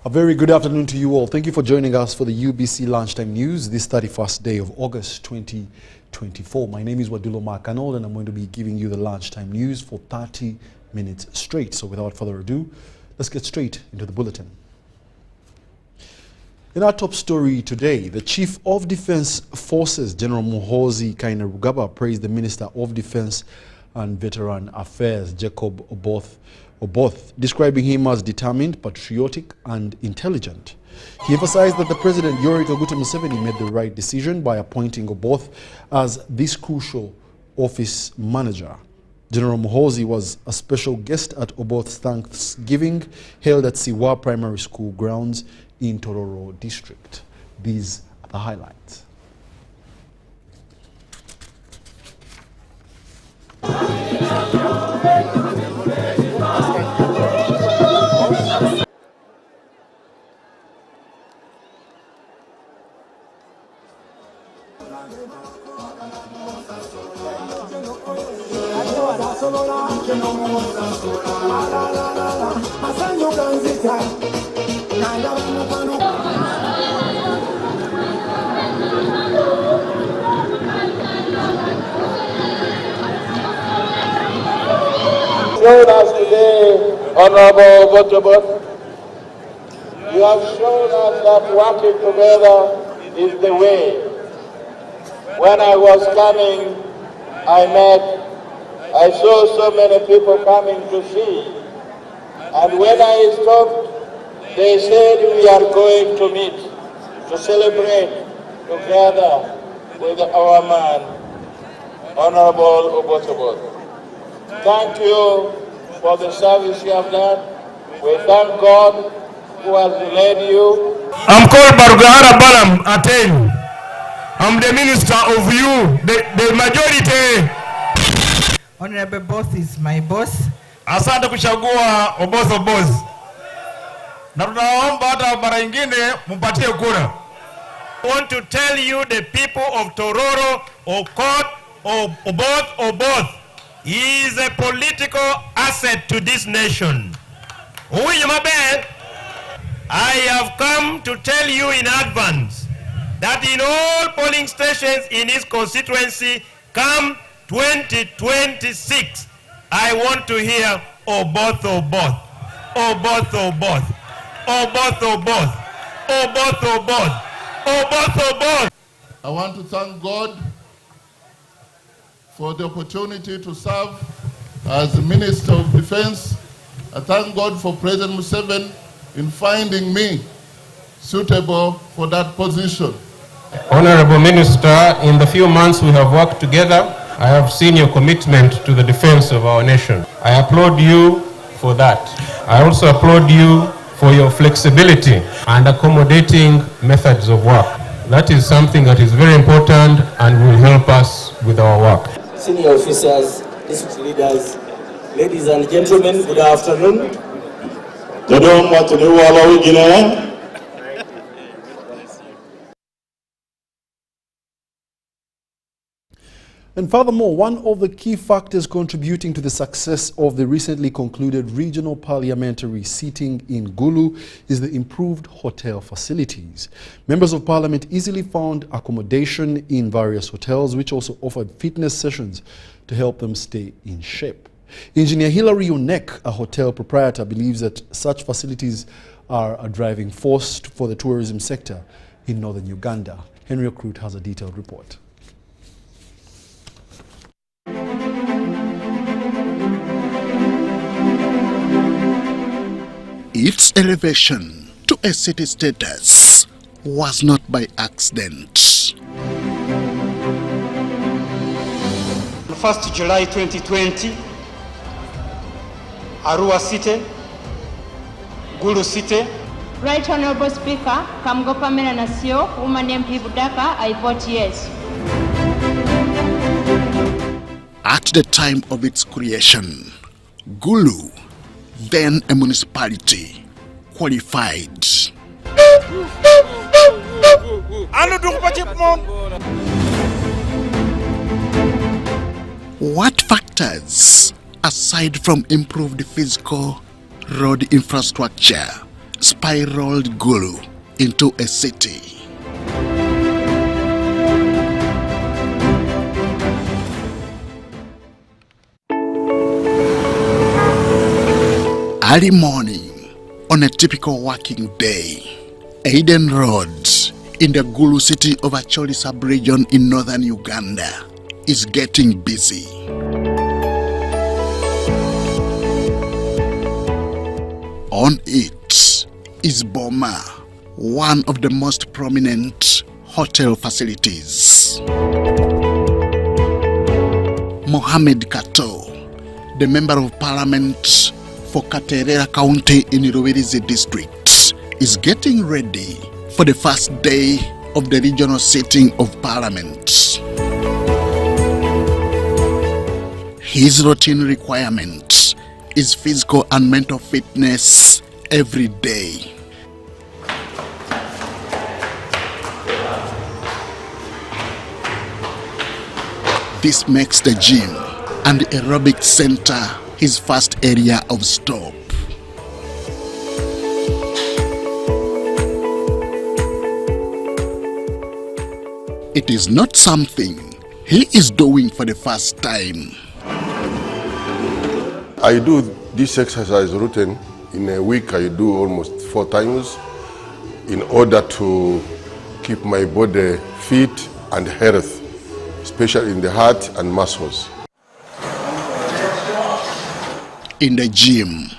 A very good afternoon to you all. Thank you for joining us for the UBC Lunchtime News this 31st day of August 2024. My name is Wadulo Arnold and I'm going to be giving you the Lunchtime News for 30 minutes straight. So without further ado, let's get straight into the bulletin. In our top story today, the Chief of Defense Forces, General Muhoozi Kainerugaba, praised the Minister of Defense and Veteran Affairs, Jacob Oboth, describing him as determined, patriotic, and intelligent. He emphasized that the President, Yoweri Kaguta Museveni, made the right decision by appointing Oboth as this crucial office manager. General Muhoozi was a special guest at Oboth's Thanksgiving held at Siwa Primary School grounds in Tororo District. These are the highlights. Showed us today, Honorable Wadulo. You have shown us that working together is the way. When I was coming, I saw so many people coming to see. And when I stopped, they said we are going to meet, to celebrate together with our man, Honorable Wadulo. Thank you for the service you have done. We thank God who has led you. I'm called Barugahara Balam Aten. I'm the minister of you, the majority. Honorable boss is my boss. Asante kuchagua Oboth. Na tunaomba hata mara nyingine mpatie kura. I want to tell you, the people of Tororo, Okot, Oboth, he is a political asset to this nation. I have come to tell you in advance that in all polling stations in his constituency, come 2026, I want to hear Oboth. I want to thank God for the opportunity to serve as the Minister of Defense. I thank God for President Museveni in finding me suitable for that position. Honorable Minister, in the few months we have worked together, I have seen your commitment to the defense of our nation. I applaud you for that. I also applaud you for your flexibility and accommodating methods of work. That is something that is very important and will help us with our work. Senior officers, district leaders, ladies and gentlemen, good afternoon. And furthermore, one of the key factors contributing to the success of the recently concluded regional parliamentary seating in Gulu is the improved hotel facilities. Members of Parliament easily found accommodation in various hotels, which also offered fitness sessions to help them stay in shape. Engineer Hilary Onek, a hotel proprietor, believes that such facilities are a driving force for the tourism sector in northern Uganda. Henry Okrut has a detailed report. Its elevation to a city status was not by accident. 1st July 2020, Arua City, Gulu City. Right Honorable Speaker, Kamgopa Mena Nasio, woman MP Budaka, I vote yes. At the time of its creation, Gulu, then a municipality, qualified. What factors, aside from improved physical road infrastructure, spiraled Gulu into a city. Early morning on a typical working day, Aiden Road in the Gulu city of Acholi sub-region in northern Uganda is getting busy. On it is Boma, one of the most prominent hotel facilities. Mohamed Kato, the Member of Parliament for Katerera County in Ruwerizi district, is getting ready for the first day of the regional sitting of Parliament. His routine requirement is physical and mental fitness every day. This makes the gym and aerobic center his first area of stop. It is not something he is doing for the first time. I do this exercise routine in a week. I do almost 4 times in order to keep my body fit and healthy, especially in the heart and muscles. In the gym,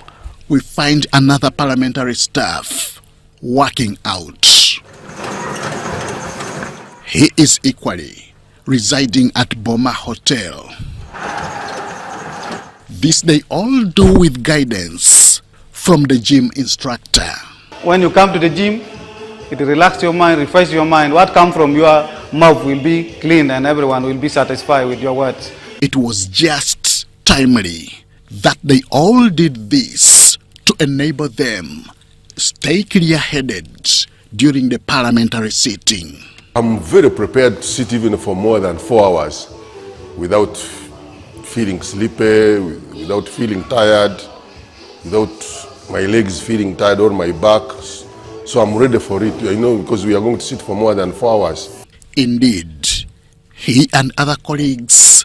we find another parliamentary staff working out. He is equally residing at Boma Hotel. This they all do with guidance from the gym instructor. When you come to the gym, it relaxes your mind, refreshes your mind. What comes from your mouth will be clean and everyone will be satisfied with your words. It was just timely that they all did this to enable them stay clear-headed during the parliamentary sitting. I'm very prepared to sit even for more than 4 hours without feeling sleepy, without feeling tired, without my legs feeling tired or my back. So I'm ready for it, because we are going to sit for more than 4 hours. Indeed, he and other colleagues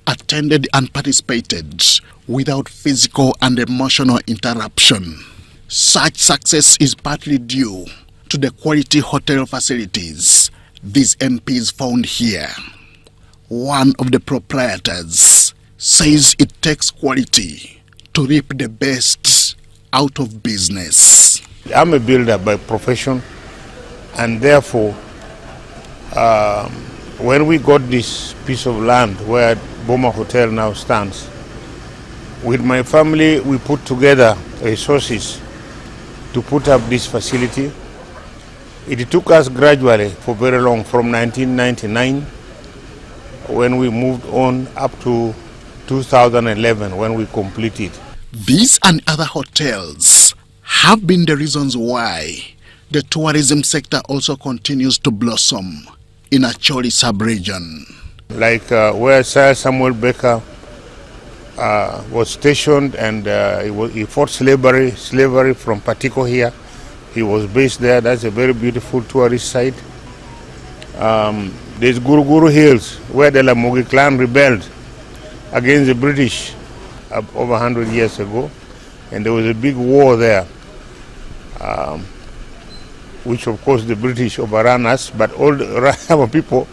attended and participated without physical and emotional interruption. Such success is partly due to the quality hotel facilities these MPs found here. One of the proprietors says it takes quality to reap the best out of business. I'm a builder by profession, and therefore when we got this piece of land where Boma Hotel now stands, with my family we put together resources to put up this facility. It took us gradually for very long, from 1999 when we moved on up to 2011 when we completed. These and other hotels have been the reasons why the tourism sector also continues to blossom in Acholi sub-region. Like where Sir Samuel Baker was stationed, and he fought slavery from Patiko here. He was based there. That's a very beautiful tourist site. There's Guruguru Hills, where the Lamogi clan rebelled against the British over 100 years ago, and there was a big war there, which of course the British overran us, but all the our people.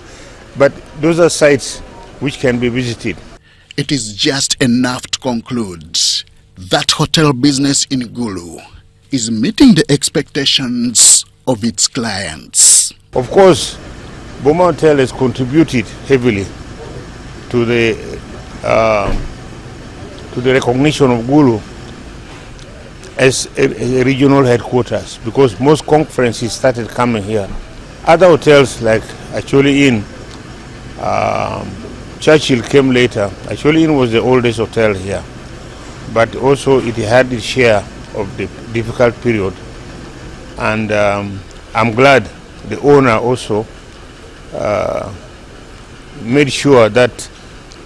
But those are sites which can be visited. It is just enough to conclude that hotel business in Gulu is meeting the expectations of its clients. Of course, Boma Hotel has contributed heavily to the recognition of Gulu as a regional headquarters, because most conferences started coming here. Other hotels like Acholi Inn, Churchill came later. Acholi Inn was the oldest hotel here, but also it had its share of the difficult period, and I'm glad the owner also made sure that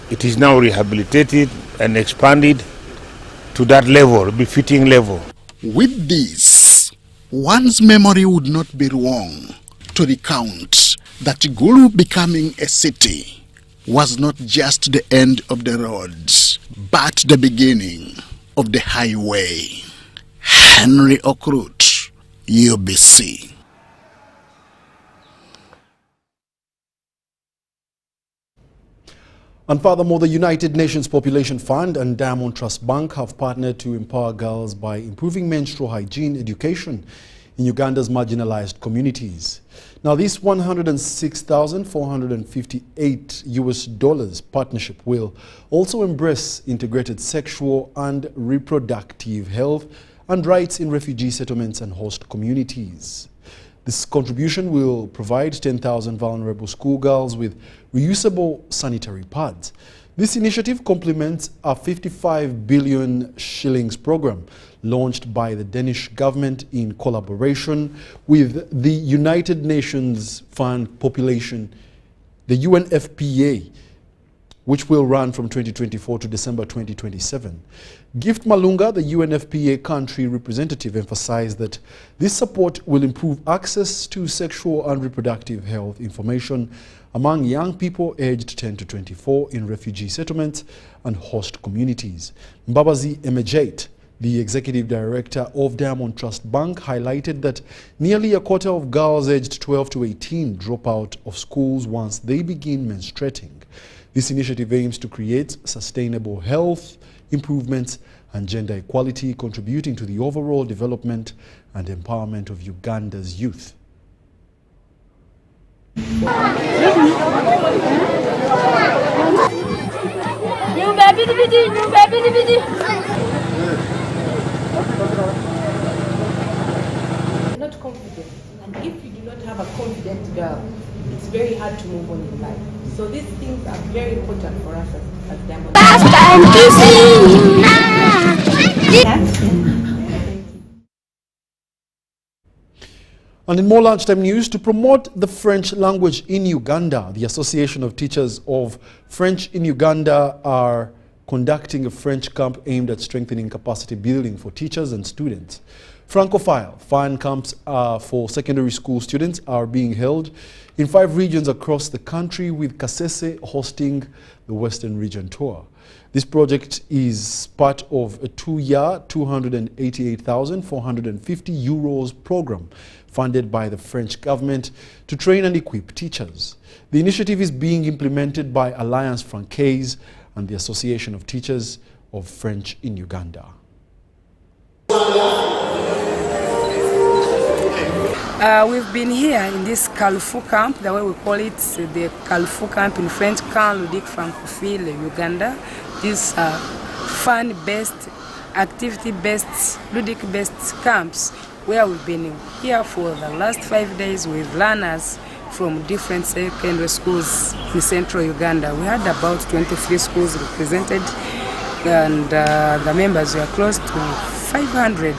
it is now rehabilitated and expanded to that level, befitting level. With this, One's memory would not be wrong to recount that Gulu becoming a city was not just the end of the roads, but the beginning of the highway. Henry Okrut, UBC. And furthermore, the United Nations Population Fund and Diamond Trust Bank have partnered to empower girls by improving menstrual hygiene education in Uganda's marginalized communities. Now, this $106,458 partnership will also embrace integrated sexual and reproductive health and rights in refugee settlements and host communities. This contribution will provide 10,000 vulnerable schoolgirls with reusable sanitary pads. This initiative complements a 55 billion shillings program launched by the Danish government in collaboration with the United Nations Fund Population, the UNFPA, which will run from 2024 to December 2027. Gift Malunga, the UNFPA country representative, emphasized that this support will improve access to sexual and reproductive health information among young people aged 10 to 24 in refugee settlements and host communities. Mbabazi Emejait, the executive director of Diamond Trust Bank, highlighted that nearly a quarter of girls aged 12 to 18 drop out of schools once they begin menstruating. This initiative aims to create sustainable health improvements and gender equality, contributing to the overall development and empowerment of Uganda's youth. Not confident, and if you do not have a confident girl, it's very hard to move on in life. So these things are very important for us as Diamond. And in more lunchtime news, to promote the French language in Uganda, the Association of Teachers of French in Uganda are conducting a French camp aimed at strengthening capacity building for teachers and students. Francophile fan camps for secondary school students are being held in 5 regions across the country, with Kasese hosting the Western Region tour. This project is part of a 2-year, €288,450 program funded by the French government to train and equip teachers. The initiative is being implemented by Alliance Francaise and the Association of Teachers of French in Uganda. We've been here in this Kalfu camp, the way we call it, the Kalfu camp in French, Camp Ludique Francophile, Uganda. These are fun-based, activity-based, ludic-based camps where we've been here for the last 5 days with learners from different secondary schools in central Uganda. We had about 23 schools represented, and the members were close to 500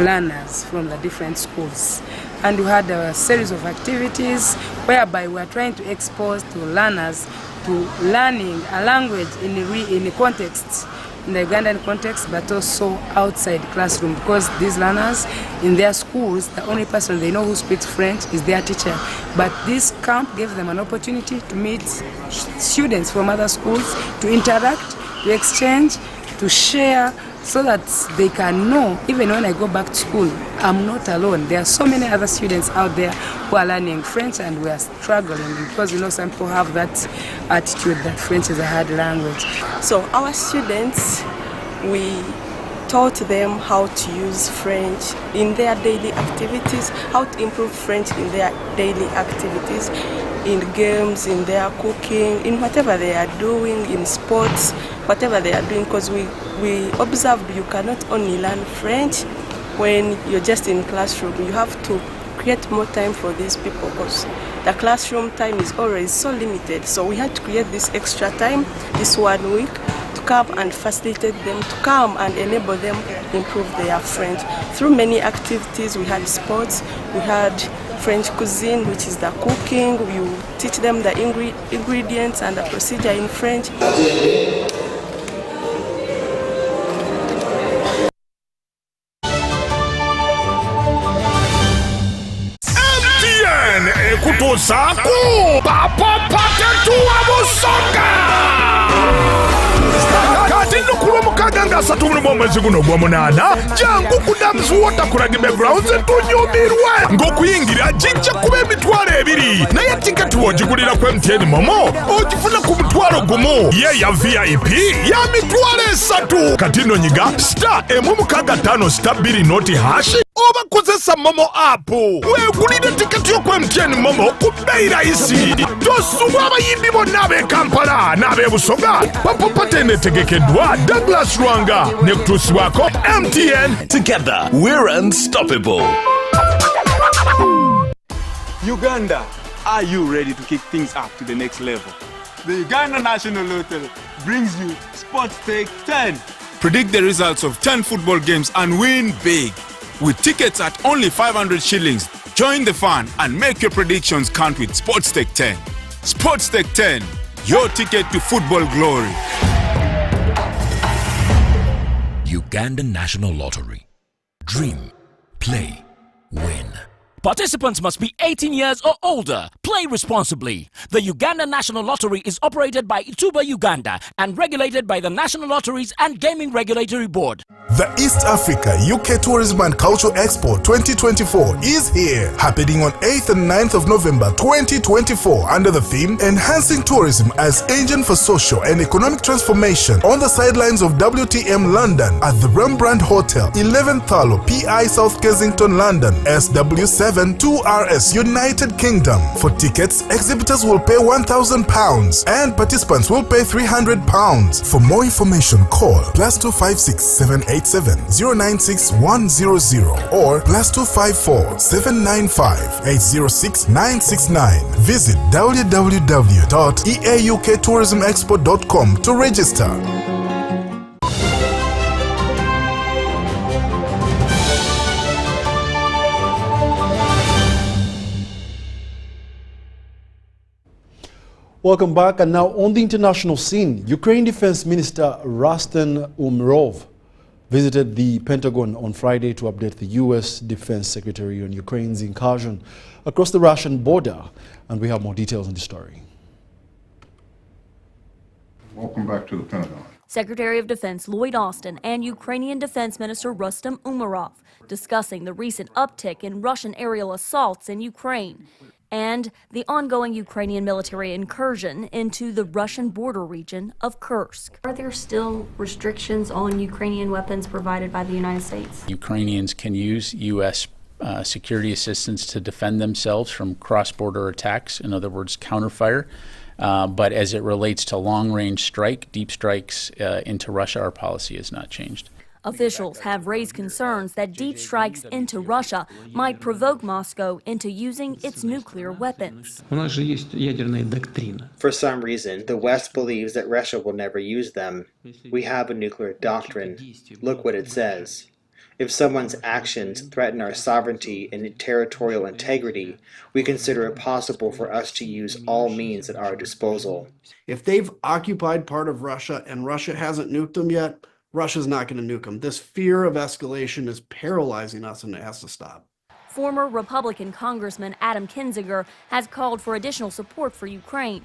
learners from the different schools. And we had a series of activities whereby we are trying to expose to learners to learning a language in a context, in the Ugandan context, but also outside classroom, because these learners in their schools, the only person they know who speaks French is their teacher. But this camp gave them an opportunity to meet students from other schools, to interact, to exchange, to share, so that they can know, even when I go back to school, I'm not alone. There are so many other students out there who are learning French, and we are struggling because, you know, some people have that attitude that French is a hard language. So our students, we taught them how to use French in their daily activities, how to improve French in their daily activities, in games, in their cooking, in whatever they are doing, in sports, whatever they are doing, because we observed you cannot only learn French when you're just in classroom. You have to create more time for these people, because the classroom time is always so limited. So we had to create this extra time, this 1 week, to come and facilitate them, to come and enable them improve their French. Through many activities, we had sports, we had French cuisine, which is the cooking. You teach them the ingredients and the procedure in French. Busaku Papapatetua Busonga Kati nukuwa mukaganga satunu mwezi guno gwa munana jangu kudamsu wota kuragime grounds tunyumirwe ngokuyingira jinja kube emitwalo ebiri naye tiketi wogigulira ku MTN Momo ogifuna ku mutwalo gumu ye ya VIP ya mitwalo 3 kati nonyiga *165*2 oba kozesa Momo app wegulire tiketi yo ku MTN Momo ku bei rahisi tosubwa abayimbi bonna ab'e Kampala n'ab'e Busoga papapatene tegekeddwa Douglas Rwanga ne kutusibwako MTN. Together we're unstoppable. Uganda, are you ready to kick things up to the next level? The Uganda National Lottery brings you Sports Stake 10. Predict the results of 10 football games and win big. With tickets at only 500 shillings, join the fun and make your predictions count with Sports Stake 10. Sports Stake 10, your ticket to football glory. Uganda National Lottery. Dream, play, win. Participants must be 18 years or older. Play responsibly. The Uganda National Lottery is operated by Ituba Uganda and regulated by the National Lotteries and Gaming Regulatory Board. The East Africa UK Tourism and Culture Expo 2024 is here, happening on 8th and 9th of November 2024 under the theme Enhancing Tourism as Engine for Social and Economic Transformation on the sidelines of WTM London at the Rembrandt Hotel, 11th Thalo, PI South Kensington, London, SW7 2RS, United Kingdom. For tickets, exhibitors will pay £1,000 and participants will pay £300. For more information, call +256 787 096 100 or +254 795 806 969. Visit www.eaukTourismExpo.com to register. Welcome back. And now on the international scene, Ukraine Defense Minister Rustem Umerov visited the Pentagon on Friday to update the U.S. Defense Secretary on Ukraine's incursion across the Russian border. And we have more details on the story. Welcome back to the Pentagon. Secretary of Defense Lloyd Austin and Ukrainian Defense Minister Rustem Umerov discussing the recent uptick in Russian aerial assaults in Ukraine and the ongoing Ukrainian military incursion into the Russian border region of Kursk. Are there still restrictions on Ukrainian weapons provided by the United States? Ukrainians can use U.S. Security assistance to defend themselves from cross-border attacks, in other words, counterfire. But as it relates to long-range deep strikes into Russia, our policy has not changed. Officials have raised concerns that deep strikes into Russia might provoke Moscow into using its nuclear weapons. For some reason, the West believes that Russia will never use them. We have a nuclear doctrine. Look what it says. If someone's actions threaten our sovereignty and territorial integrity, we consider it possible for us to use all means at our disposal. If they've occupied part of Russia and Russia hasn't nuked them yet, Russia's not going to nuke them. This fear of escalation is paralyzing us, and it has to stop. Former Republican Congressman Adam Kinzinger has called for additional support for Ukraine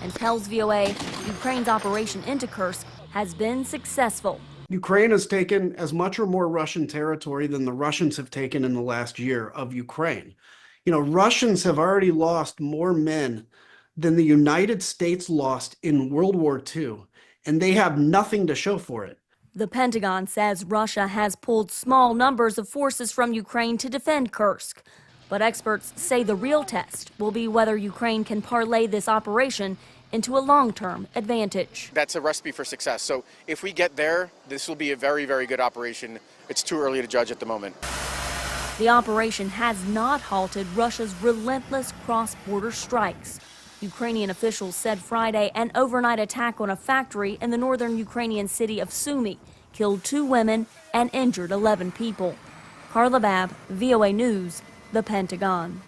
and tells VOA Ukraine's operation into Kursk has been successful. Ukraine has taken as much or more Russian territory than the Russians have taken in the last year of Ukraine. You know, Russians have already lost more men than the United States lost in World War II. And they have nothing to show for it. The Pentagon says Russia has pulled small numbers of forces from Ukraine to defend Kursk. But experts say the real test will be whether Ukraine can parlay this operation into a long-term advantage. That's a recipe for success. So if we get there, this will be a very, very good operation. It's too early to judge at the moment. The operation has not halted Russia's relentless cross-border strikes. Ukrainian officials said Friday an overnight attack on a factory in the northern Ukrainian city of Sumy killed 2 women and injured 11 people. Carla Babb, VOA News, the Pentagon.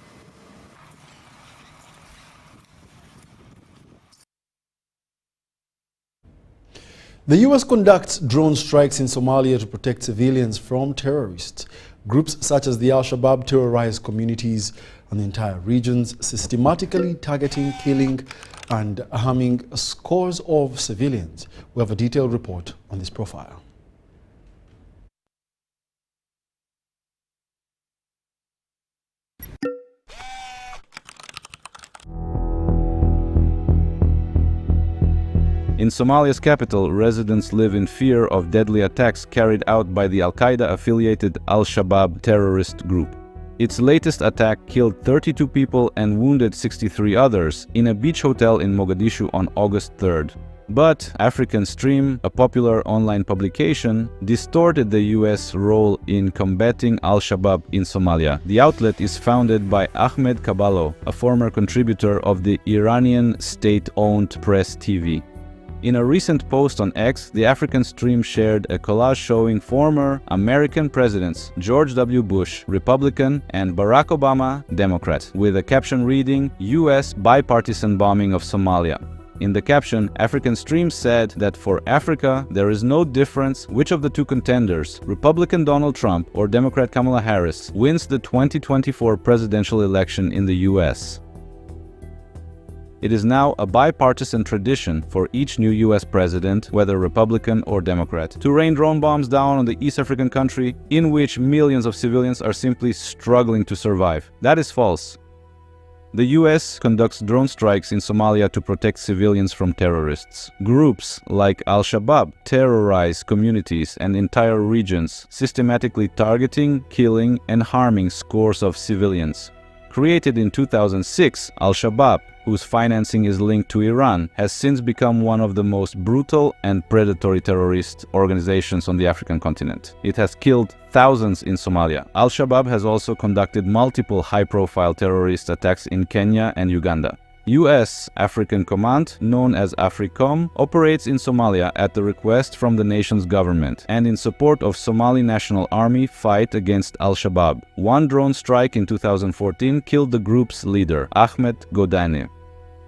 The U.S. conducts drone strikes in Somalia to protect civilians from terrorists. Groups such as the Al-Shabaab terrorize communities and entire regions, systematically targeting, killing and harming scores of civilians. We have a detailed report on this profile. In Somalia's capital, residents live in fear of deadly attacks carried out by the Al-Qaeda-affiliated Al-Shabaab terrorist group. Its latest attack killed 32 people and wounded 63 others in a beach hotel in Mogadishu on August 3rd. But African Stream, a popular online publication, distorted the US role in combating Al-Shabaab in Somalia. The outlet is founded by Ahmed Kabalo, a former contributor of the Iranian state-owned Press TV. In a recent post on X, the African Stream shared a collage showing former American presidents George W. Bush, Republican, and Barack Obama, Democrat, with a caption reading, "US bipartisan bombing of Somalia." In the caption, African Stream said that for Africa, there is no difference which of the two contenders, Republican Donald Trump or Democrat Kamala Harris, wins the 2024 presidential election in the US. It is now a bipartisan tradition for each new US president, whether Republican or Democrat, to rain drone bombs down on the East African country in which millions of civilians are simply struggling to survive. That is false. The US conducts drone strikes in Somalia to protect civilians from terrorists. Groups like Al-Shabaab terrorize communities and entire regions, systematically targeting, killing, and harming scores of civilians. Created in 2006, Al-Shabaab, whose financing is linked to Iran, has since become one of the most brutal and predatory terrorist organizations on the African continent. It has killed thousands in Somalia. Al-Shabaab has also conducted multiple high-profile terrorist attacks in Kenya and Uganda. US African Command, known as AFRICOM, operates in Somalia at the request from the nation's government and in support of Somali National Army fight against Al-Shabaab. One drone strike in 2014 killed the group's leader, Ahmed Godane.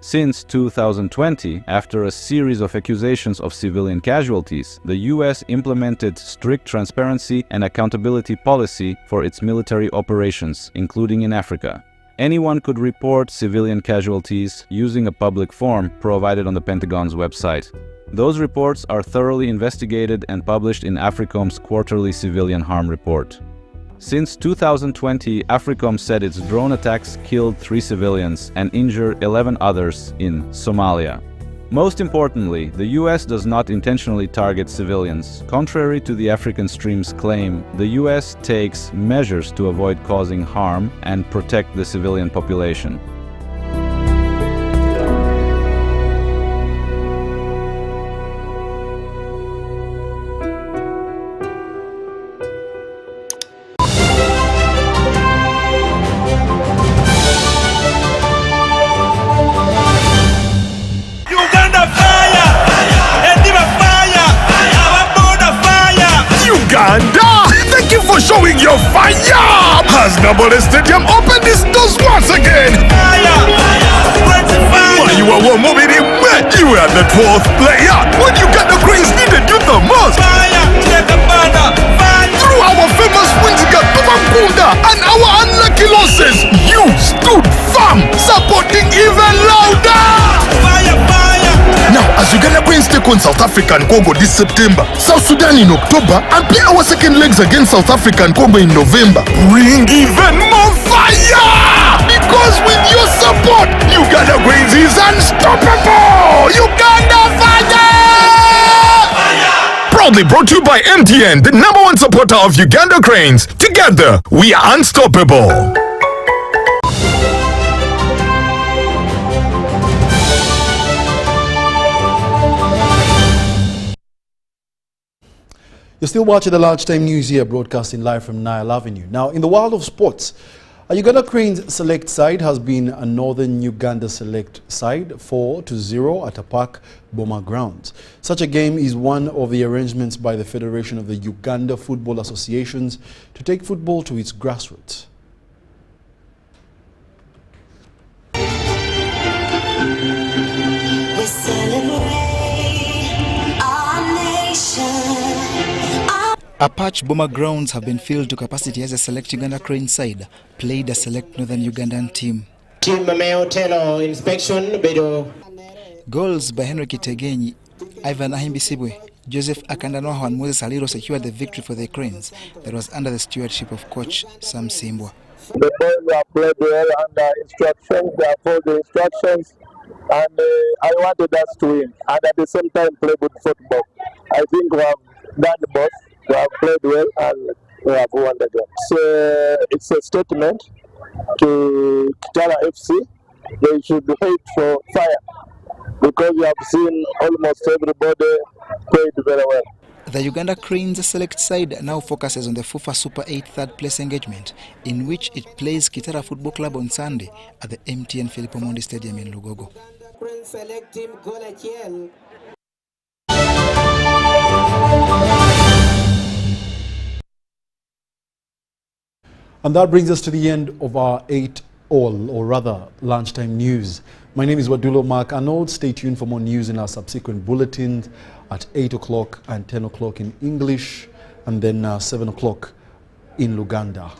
Since 2020, after a series of accusations of civilian casualties, the US implemented strict transparency and accountability policy for its military operations, including in Africa. Anyone could report civilian casualties using a public form provided on the Pentagon's website. Those reports are thoroughly investigated and published in AFRICOM's quarterly civilian harm report. Since 2020, AFRICOM said its drone attacks killed 3 civilians and injured 11 others in Somalia. Most importantly, the US does not intentionally target civilians. Contrary to the African Stream's claim, the US takes measures to avoid causing harm and protect the civilian population. Thank you for showing your fire! Has Nabole Stadium opened its doors once again? While you were one moving in bed, you were the 12th player. When you got the Greens needed you the most. Through our famous wins against Tubakunda and our unlucky losses, you stood firm, supporting even louder. Now, as Uganda Queens take on South Africa and Congo this September, South Sudan in October, and play our second legs against South Africa and Congo in November, bring even more fire! Because with your support, Uganda Queens is unstoppable! Uganda Fire! Proudly brought to you by MTN, the #1 supporter of Uganda Cranes. Together, we are unstoppable. You're still watching the Lunchtime News here, broadcasting live from Nile Avenue. Now, in the world of sports, a Uganda Cranes select side has been a Northern Uganda select side 4-0 at Apak Boma grounds. Such a game is one of the arrangements by the Federation of the Uganda Football Associations to take football to its grassroots. We celebrate our nation. Apache Bomber grounds have been filled to capacity as a select Uganda Crane side played a select Northern Ugandan team. Team Mameo inspection Bedo. Goals by Henry Kitegenyi, Ivan Ahimbisibwe, Joseph Akandanoho and Moses Aliro secured the victory for the Cranes that was under the stewardship of coach Sam Simbwa. The boys have played well under instructions, they have followed the instructions, and I wanted us to win and at the same time play good football. I think we have done the both. We have played well and we have won the game. So it's a statement to Kitara FC. They should head for fire because we have seen almost everybody played very well. The Uganda Cranes select side now focuses on the FUFA Super 8 third place engagement, in which it plays Kitara Football Club on Sunday at the MTN Filippo Mondi Stadium in Lugogo. And that brings us to the end of our 8-all, or rather lunchtime news. My name is Wadulo Mark Arnold. Stay tuned for more news in our subsequent bulletins at 8 o'clock and 10 o'clock in English, and then 7 o'clock in Luganda.